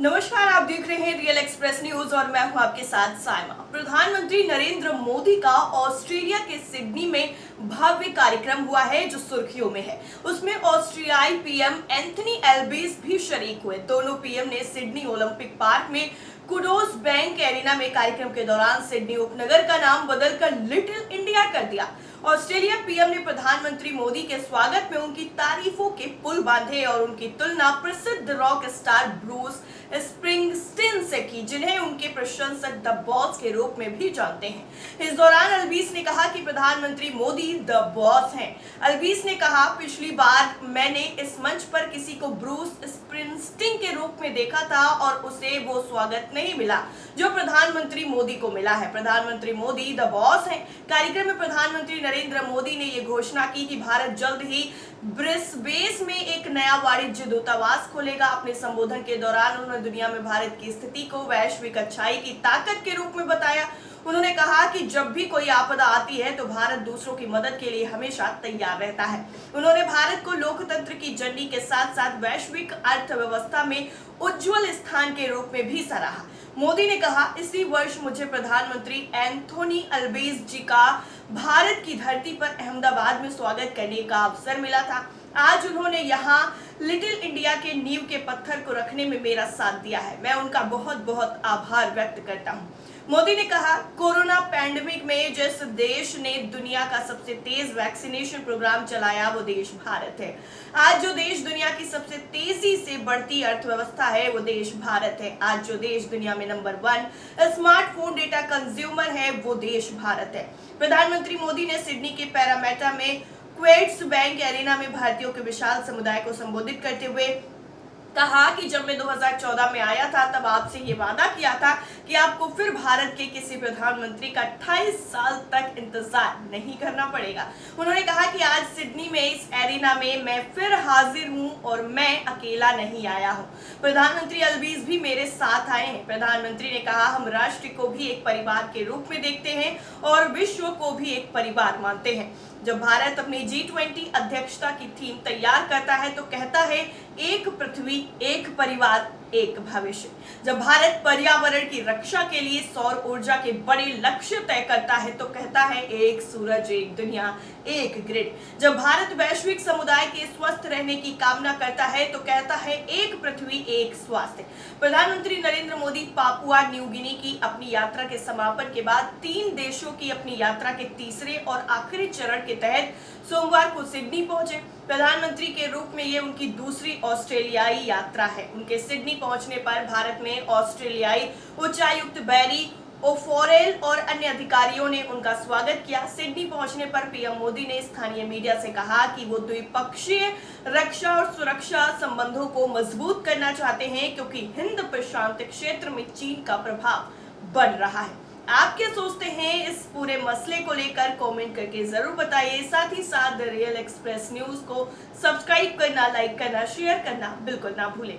नमस्कार, आप देख रहे हैं रियल एक्सप्रेस न्यूज और मैं हूं आपके साथ साइमा। प्रधानमंत्री नरेंद्र मोदी का ऑस्ट्रेलिया के सिडनी में भव्य कार्यक्रम हुआ है जो सुर्खियों में है। उसमें ऑस्ट्रेलियाई पीएम एंथनी एल्बीज भी शरीक हुए। दोनों पीएम ने सिडनी ओलंपिक पार्क में कुडोस बैंक एरिना में कार्यक्रम के दौरान सिडनी उपनगर का नाम बदलकर लिटिल इंडिया कर दिया। ऑस्ट्रेलिया पीएम ने प्रधानमंत्री मोदी के स्वागत में उनकी तारीफों के पुल बांधे और उनकी तुलना प्रसिद्ध रॉक स्टार ब्रूस स्प्रिंगस्टीन से की, जिन्हें उनके प्रशंसक द बॉस के रूप में भी जानते हैं। इस दौरान अल्बीस ने कहा कि प्रधानमंत्री मोदी द बॉस हैं। अल्बीस ने कहा, पिछली बार मैंने इस मंच पर किसी को ब्रूस स्प्रिंगस्टीन के रूप में देखा था और उसे वो स्वागत नहीं मिला जो प्रधानमंत्री मोदी को मिला है। प्रधानमंत्री मोदी द बॉस हैं। कार्यक्रम में प्रधानमंत्री नरेंद्र मोदी ने ये घोषणा की कि भारत जल्द ही ब्रिस्बेन में एक नया वाणिज्य दूतावास खोलेगा। अपने संबोधन के दौरान उन्होंने दुनिया में भारत की स्थिति को वैश्विक अच्छाई की ताकत के रूप में बताया। उन्होंने कहा कि जब भी कोई आपदा आती है तो भारत दूसरों की मदद के लिए हमेशा तैयार रहता है। उन्होंने भारत को लोकतंत्र की झंडी के साथ साथ वैश्विक अर्थव्यवस्था में उज्जवल स्थान के रूप में भी सराहा। मोदी ने कहा, इसी वर्ष मुझे प्रधानमंत्री एंथोनी अल्बीज जी का भारत की धरती पर अहमदाबाद में स्वागत करने का अवसर मिला था। आज उन्होंने यहाँ लिटिल इंडिया के नींव के पत्थर को रखने में मेरा साथ दिया है। मैं उनका बहुत बहुत आभार व्यक्त करता हूँ। मोदी ने कहा, कोरोना पैंडेमिक में जिस देश ने दुनिया का सबसे तेज वैक्सीनेशन प्रोग्राम चलाया वो देश भारत है। आज जो देश दुनिया की सबसे तेजी से बढ़ती अर्थव्यवस्था है वो देश भारत है। आज जो देश दुनिया में नंबर 1 स्मार्टफोन डेटा कंज्यूमर है वो देश भारत है। प्रधानमंत्री मोदी ने सिडनी के पैरामेटा में क्वेड्स बैंक एरिना में भारतीयों के विशाल समुदाय को संबोधित करते हुए कहा कि जब मैं 2014 में आया था तब आपसे ये वादा किया था कि आपको फिर भारत के किसी प्रधानमंत्री का 28 साल तक इंतजार नहीं करना पड़ेगा। उन्होंने कहा कि आज सिडनी में इस एरिना में मैं फिर हाजिर हूं और मैं अकेला नहीं आया हूं। प्रधानमंत्री अल्बीज भी मेरे साथ आए हैं। प्रधानमंत्री ने कहा, हम राष्ट्र को भी एक परिवार के रूप में देखते हैं और विश्व को भी एक परिवार मानते हैं। जब भारत अपनी G20 अध्यक्षता की थीम तैयार करता है तो कहता है एक पृथ्वी, एक परिवार, एक भविष्य। जब भारत पर्यावरण की रक्षा के लिए सौर ऊर्जा के बड़े लक्ष्य तय करता है तो कहता है एक सूरज, एक दुनिया, एक ग्रिड। जब भारत वैश्विक समुदाय के स्वस्थ रहने की कामना करता है तो कहता है एक पृथ्वी, एक स्वास्थ्य। प्रधानमंत्री Narendra Modi Papua New Guinea की अपनी यात्रा के समापन के बाद 3 देशों की अपनी यात्रा के तीसरे और आखिरी चरण के तहत सोमवार को सिडनी पहुंचे। प्रधानमंत्री के रूप में ये उनकी दूसरी ऑस्ट्रेलियाई यात्रा है। उनके सिडनी पहुंचने पर भारत में ऑस्ट्रेलियाई उच्चायुक्त बैरी ओफोरेल और अन्य अधिकारियों ने उनका स्वागत किया। सिडनी पहुंचने पर पीएम मोदी ने स्थानीय मीडिया से कहा कि वो द्विपक्षीय रक्षा और सुरक्षा संबंधों को मजबूत करना चाहते हैं क्योंकि हिंद प्रशांत क्षेत्र में चीन का प्रभाव बढ़ रहा है। आप क्या सोचते हैं इस पूरे मसले को लेकर? कमेंट करके जरूर बताइए। साथ ही साथ रियल एक्सप्रेस न्यूज को सब्सक्राइब करना, लाइक करना, शेयर करना बिल्कुल ना भूलें।